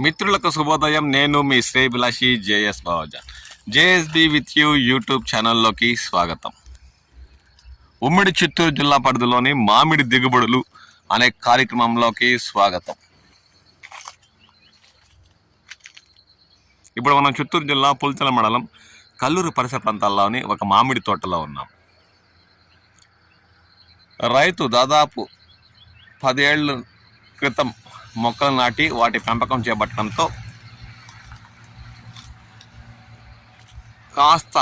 మిత్రులకు శుభోదయం. నేను మీ శ్రేభిలాషి JS Bavaja. JSB with you YouTube ఛానల్లోకి స్వాగతం. ఉమ్మడి చిత్తూరు జిల్లా పరిధిలోని మామిడి దిగుబడులు అనే కార్యక్రమంలోకి స్వాగతం. ఇప్పుడు మనం చిత్తూరు జిల్లా పుల్చల మండలం కల్లూరు పరిసర ప్రాంతాల్లోని ఒక మామిడి తోటలో ఉన్నాం. రైతు దాదాపు 10 ఏళ్ల క్రితం మొక్కలు నాటి వాటి పెంపకం చేపట్టడంతో కాస్త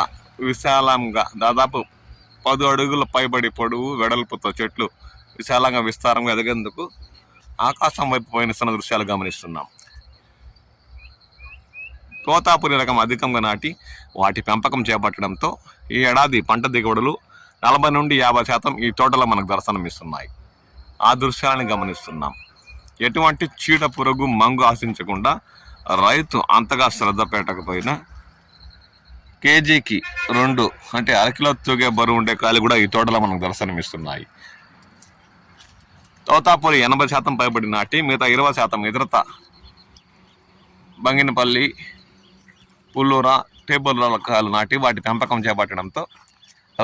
విశాలంగా దాదాపు 10 అడుగుల పైబడి పొడవు వెడల్పుతో చెట్లు విశాలంగా విస్తారంగా ఎదిగేందుకు ఆకాశం వైపు పోయిన దృశ్యాలు గమనిస్తున్నాం. తోతాపురి రకం అధికంగా నాటి వాటి పెంపకం చేపట్టడంతో ఈ ఏడాది పంట దిగుబడులు 40 నుండి 50% ఈ తోటలో మనకు దర్శనమిస్తున్నాయి. ఆ దృశ్యాలను గమనిస్తున్నాం. ఎటువంటి చీడ పురుగు మంగు ఆశించకుండా రైతు అంతగా శ్రద్ధ పెట్టకపోయినా కేజీకి 2 అంటే అరకిలో తూగే బరువు ఉండే కాయలు కూడా ఈ తోటలో మనకు దర్శనమిస్తున్నాయి. తోతాపురి 80% పైబడి నాటి మిగతా 20% ఇతరత బంగినపల్లి, పుల్లూర, టేబుల్ రకాలు నాటి వాటి పెంపకం చేపట్టడంతో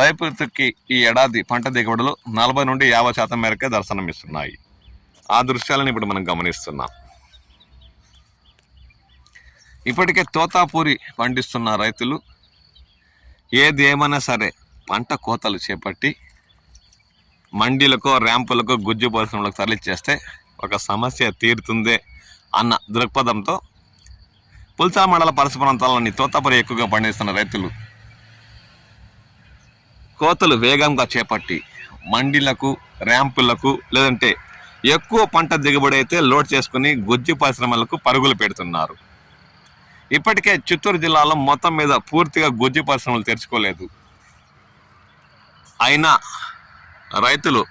రైతుకి ఈ ఏడాది పంట దిగుబడులు 40 నుండి 50% మేరకే దర్శనమిస్తున్నాయి. ఆ దృశ్యాలను ఇప్పుడు మనం గమనిస్తున్నాం. ఇప్పటికే తోతాపూరి పండిస్తున్న రైతులు ఏది ఏమైనా సరే పంట కోతలు చేపట్టి మండీలకో ర్యాంపులకో గుజ్జు పరిశ్రమలకు తరలిచేస్తే ఒక సమస్య తీరుతుందే అన్న దృక్పథంతో పుల్చా మండల పరిసర ప్రాంతాలని తోతాపూరి ఎక్కువగా పండిస్తున్న రైతులు కోతలు వేగంగా చేపట్టి మండీలకు ర్యాంపులకు లేదంటే ఎక్కువ పంట దిగుబడి అయితే లోడ్ చేసుకుని గుజ్జు పరిశ్రమలకు పరుగులు పెడుతున్నారు. ఇప్పటికే చిత్తూరు జిల్లాలో మొత్తం మీద పూర్తిగా గుజ్జు పరిశ్రమలు తెరుచుకోలేదు. అయినా రైతులు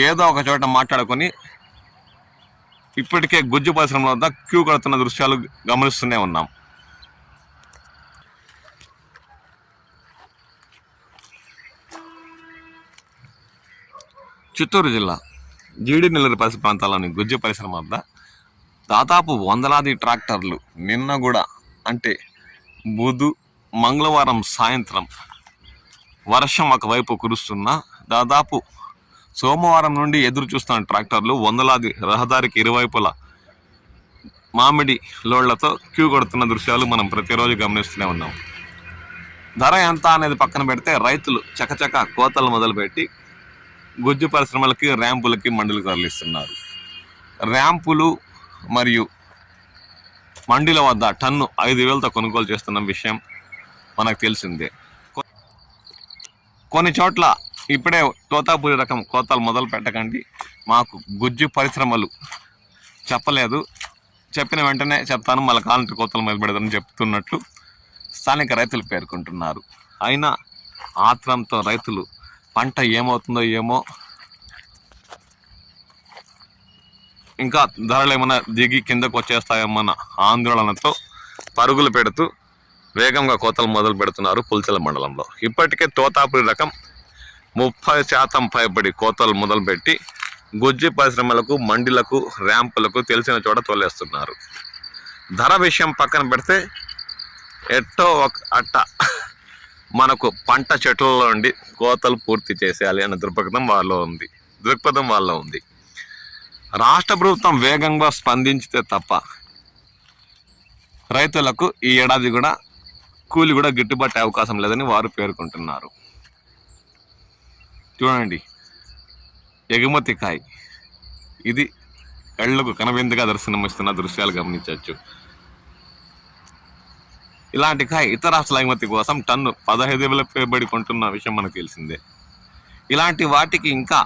ఏదో ఒక చోట మాట్లాడుకొని ఇప్పటికే గుజ్జు పరిశ్రమల వద్ద క్యూ కడుతున్న దృశ్యాలు గమనిస్తూనే ఉన్నాం. చిత్తూరు జిల్లా జీడినెల్లూరు పరిసర ప్రాంతాల్లోని గుజ్జు పరిశ్రమ వద్ద దాదాపు 100లాది ట్రాక్టర్లు నిన్న కూడా అంటే మంగళవారం సాయంత్రం వర్షం ఒకవైపు కురుస్తున్నా దాదాపు సోమవారం నుండి ఎదురు చూస్తున్న ట్రాక్టర్లు 100లాది రహదారికి ఇరువైపులా మామిడి లోడ్లతో క్యూ కొడుతున్న దృశ్యాలు మనం ప్రతిరోజు గమనిస్తూనే ఉన్నాం. ధర ఎంత అనేది పక్కన పెడితే రైతులు చకచక కోతలు మొదలుపెట్టి గుజ్జు పరిశ్రమలకి ర్యాంపులకి మండీలకు తరలిస్తున్నారు. ర్యాంపులు మరియు మండీల వద్ద టన్ను 5,000తో కొనుగోలు చేస్తున్న విషయం మనకు తెలిసిందే. కొన్ని చోట్ల ఇప్పుడే తోతాపూరి రకం కోతలు మొదలు పెట్టకండి, మాకు గుజ్జు పరిశ్రమలు చెప్పలేదు, చెప్పిన వెంటనే చెప్తాను, మళ్ళీ కాలంటి కోతలు మొదలు పెడతానని చెప్తున్నట్లు స్థానిక రైతులు పేర్కొంటున్నారు. అయినా ఆత్రంతో రైతులు పంట ఏమవుతుందో ఏమో, ఇంకా ధరలు ఏమైనా దిగి కిందకు వచ్చేస్తాయేమన్న ఆందోళనతో పరుగులు పెడుతూ వేగంగా కోతలు మొదలు పెడుతున్నారు పుల్చల మండలంలో. ఇప్పటికే తోతాపురి రకం 30% పైబడి కోతలు మొదలుపెట్టి గుజ్జు పరిశ్రమలకు మండీలకు ర్యాంపులకు తెలిసిన చోట తోలేస్తున్నారు. ధర విషయం పక్కన పెడితే ఎట్టో ఒక అట్ట మనకు పంట చెట్లలో నుండి కోతలు పూర్తి చేసేయాలి అనే దృక్పథం వాళ్ళలో ఉంది. రాష్ట్ర ప్రభుత్వం వేగంగా స్పందించితే తప్ప రైతులకు ఈ ఏడాది కూడా కూలి కూడా గిట్టుబాటు అవకాశం లేదని వారు పేర్కొంటున్నారు. చూడండి, ఎగుమతి కాయ ఇది కళ్ళకు కనువిందుగా దర్శనమిస్తున్న దృశ్యాలు గమనించవచ్చు. ఇలాంటి కాయ ఇతర రాష్ట్రాల ఎగుమతి కోసం టన్ను 15,000 పైబడి కొంటున్న విషయం మనకు తెలిసిందే. ఇలాంటి వాటికి ఇంకా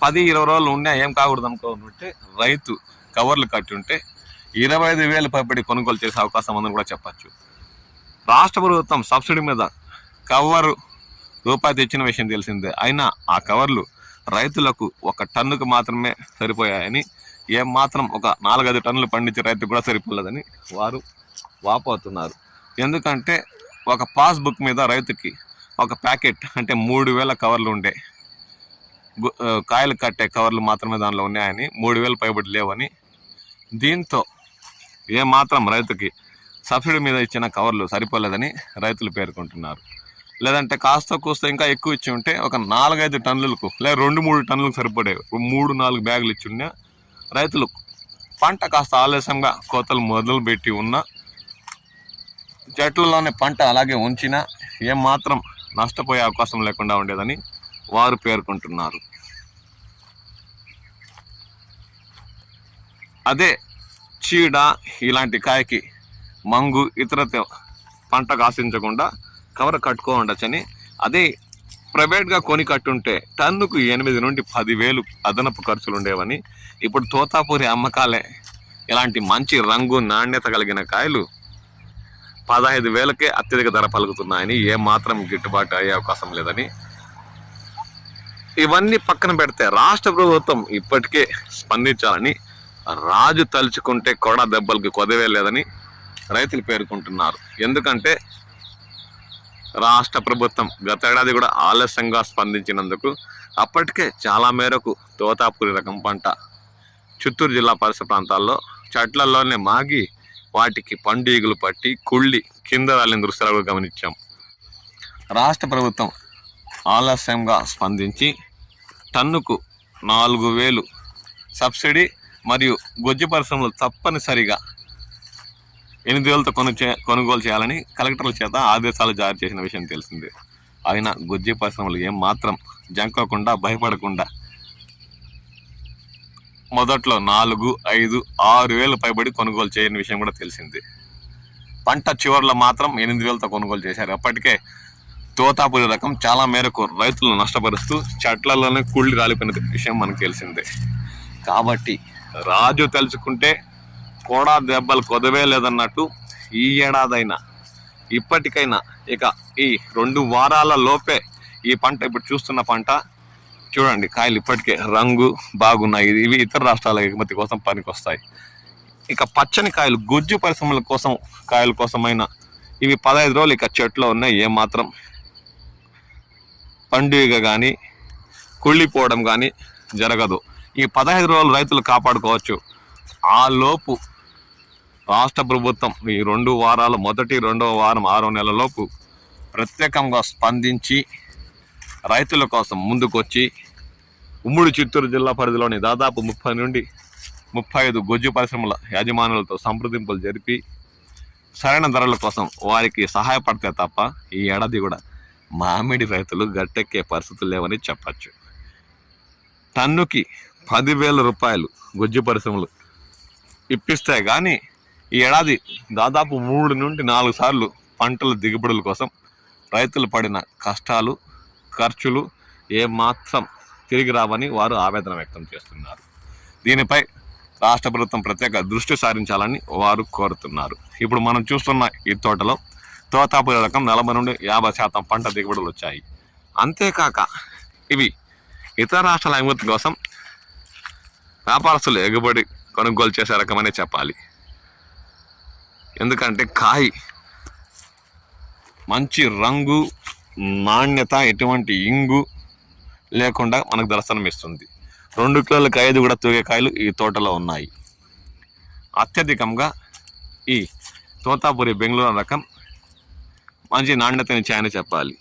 10-20 రోజులు ఉన్నా ఏం కాకూడదు అనుకోనుంటే రైతు కవర్లు కట్టి ఉంటే 25,000 పైబడి కొనుగోలు చేసే అవకాశం ఉందని కూడా చెప్పచ్చు. రాష్ట్ర ప్రభుత్వం సబ్సిడీ మీద కవరు రూపాయి తెచ్చిన విషయం తెలిసిందే. అయినా ఆ కవర్లు రైతులకు 1 టన్నుకు మాత్రమే సరిపోయాయని, ఏం మాత్రం ఒక 4-5 టన్నులు పండించే రైతు కూడా సరిపోలేదని వారు వాపోతున్నారు. ఎందుకంటే ఒక పాస్బుక్ మీద రైతుకి ఒక ప్యాకెట్ అంటే 3,000 కవర్లు ఉండే కాయలు కట్టే కవర్లు మాత్రమే దానిలో ఉన్నాయని, 3,000 పైబడి లేవని దీంతో ఏమాత్రం రైతుకి సబ్సిడీ మీద ఇచ్చిన కవర్లు సరిపోలేదని రైతులు పేర్కొంటున్నారు. లేదంటే కాస్త కూస్త ఇంకా ఎక్కువ ఇచ్చి ఉంటే ఒక 4-5 టన్నులకు లేదా 2-3 టన్నులకు సరిపడే 3-4 బ్యాగులు ఇచ్చి ఉన్న రైతులు పంట కాస్త ఆలస్యంగా కోతలు మొదలుపెట్టి ఉన్న చెట్లలోనే పంట అలాగే ఉంచినా ఏమాత్రం నష్టపోయే అవకాశం లేకుండా ఉండేదని వారు పేర్కొంటున్నారు. అదే చీడ ఇలాంటి కాయకి మంగు ఇతర పంటకు ఆశించకుండా కవర్ కట్టుకో ఉండొచ్చని, అదే ప్రైవేట్గా కొని కట్టుంటే టన్నుకు 8 నుండి 10,000 అదనపు ఖర్చులు ఉండేవని, ఇప్పుడు తోతాపూరి అమ్మకాలే ఇలాంటి మంచి రంగు నాణ్యత కలిగిన కాయలు 15,000కే అత్యధిక ధర పలుకుతున్నాయని, ఏమాత్రం గిట్టుబాటు అయ్యే అవకాశం లేదని, ఇవన్నీ పక్కన పెడితే రాష్ట్ర ప్రభుత్వం ఇప్పటికే స్పందించాలని, రాజు తలుచుకుంటే కొడ దెబ్బలకి కొదవే లేదని రైతులు పేర్కొంటున్నారు. ఎందుకంటే రాష్ట్ర ప్రభుత్వం గత ఏడాది కూడా ఆలస్యంగా స్పందించినందుకు అప్పటికే చాలా మేరకు తోతాపూరి రకం పంట చిత్తూరు జిల్లా పరిసర ప్రాంతాల్లో చెట్లలోనే మాగి వాటికి పండుగలు పట్టి కుళ్ళి కింద రాలిన దృశ్యాలు గమనించాం. రాష్ట్ర ప్రభుత్వం ఆలస్యంగా స్పందించి టన్నుకు 4,000 సబ్సిడీ మరియు గొజ్జు పరిశ్రమలు తప్పనిసరిగా 8,000తో కొనుగోలు చేయాలని కలెక్టర్ల చేత ఆదేశాలు జారీ చేసిన విషయం తెలిసిందే. అయినా గొజ్జు పరిశ్రమలు ఏం మాత్రం జంకోకుండా భయపడకుండా మొదట్లో 4, 5, 6,000 పైబడి కొనుగోలు చేయని విషయం కూడా తెలిసింది. పంట చివరిలో మాత్రం 8,000తో కొనుగోలు చేశారు. అప్పటికే తోతాపూరి రకం చాలా మేరకు రైతులను నష్టపరుస్తూ చెట్లలోనే కుళ్ళి రాలిపోయిన విషయం మనకు తెలిసిందే. కాబట్టి రాజు తలుచుకుంటే కూడా దెబ్బలు కొదవే లేదన్నట్టు ఈ ఏడాదైనా ఇప్పటికైనా ఇక ఈ 2 వారాల లోపే ఈ పంట, ఇప్పుడు చూస్తున్న పంట చూడండి, కాయలు ఇప్పటికే రంగు బాగున్నాయి. ఇవి ఇతర రాష్ట్రాల ఎగుమతి కోసం పనికొస్తాయి. ఇక పచ్చని కాయలు గుజ్జు పరిశ్రమల కోసం కాయల కోసమైనా ఇవి 15 రోజులు ఇక చెట్లో ఉన్నాయి. ఏమాత్రం పండుగ కానీ కుళ్ళిపోవడం కానీ జరగదు. ఈ 15 రోజులు రైతులు కాపాడుకోవచ్చు. ఆ లోపు రాష్ట్ర ప్రభుత్వం ఈ 2 వారాలు, మొదటి 2వ వారం 6వ నెలలోపు ప్రత్యేకంగా స్పందించి రైతుల కోసం ముందుకొచ్చి ఉమ్మడి చిత్తూరు జిల్లా పరిధిలోని దాదాపు 30 నుండి 35 గొజ్జు పరిశ్రమల యాజమానులతో సంప్రదింపులు జరిపి సరైన ధరల కోసం వారికి సహాయపడితే తప్ప ఈ ఏడాది కూడా మామిడి రైతులు గట్టెక్కే పరిస్థితులు లేవని చెప్పచ్చు. టన్నుకి 10,000 రూపాయలు గొజ్జు పరిశ్రమలు ఇప్పిస్తే కానీ ఈ ఏడాది దాదాపు 3 నుండి 4 సార్లు పంటల దిగుబడుల కోసం రైతులు పడిన కష్టాలు, ఖర్చులు ఏమాత్రం తిరిగి రావని వారు ఆవేదన వ్యక్తం చేస్తున్నారు. దీనిపై రాష్ట్ర ప్రభుత్వం ప్రత్యేక దృష్టి సారించాలని వారు కోరుతున్నారు. ఇప్పుడు మనం చూస్తున్న ఈ తోటలో తోతాపూరి రకం 40 నుండి 50% పంట దిగుబడులు వచ్చాయి. అంతేకాక ఇవి ఇతర రాష్ట్రాల ఎగుమతి కోసం వ్యాపారస్తులు ఎగుబడి కొనుగోలు చేసే రకమనే చెప్పాలి. ఎందుకంటే కాయ మంచి రంగు, నాణ్యత, ఎటువంటి ఇంగు లేకుండా మనకు దర్శనం ఇస్తుంది. 2 కిలోలకు 5 కూడా తూగే కాయలు ఈ తోటలో ఉన్నాయి. అత్యధికంగా ఈ తోతాపూరి బెంగళూరు రకం మంచి నాణ్యతనిచ్చాయని చెప్పాలి.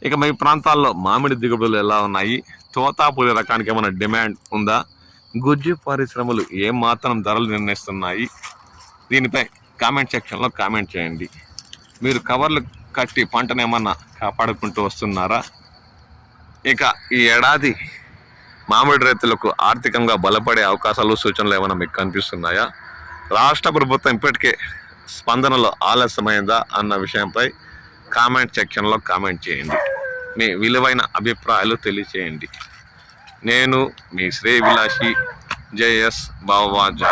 ఇక మీ ప్రాంతాల్లో మామిడి దిగుబడులు ఎలా ఉన్నాయి? తోతాపూరి రకానికి ఏమైనా డిమాండ్ ఉందా? గుజ్జు పరిశ్రమలు ఏమాత్రం ధరలు నిర్ణయిస్తున్నాయి? దీనిపై కామెంట్ సెక్షన్లో కామెంట్ చేయండి. మీరు కవర్లు కట్టి పంటను ఏమన్నా కాపాడుకుంటూ వస్తున్నారా? ఇక ఈ ఏడాది మామిడి రైతులకు ఆర్థికంగా బలపడే అవకాశాలు, సూచనలు ఏమైనా మీకు కనిపిస్తున్నాయా? రాష్ట్ర ప్రభుత్వం ఇప్పటికే స్పందనలో ఆలస్యమైందా అన్న విషయంపై కామెంట్ సెక్షన్లో కామెంట్ చేయండి. మీ విలువైన అభిప్రాయాలు తెలియచేయండి. నేను మీ శ్రీ విలాసి JS బావాజా.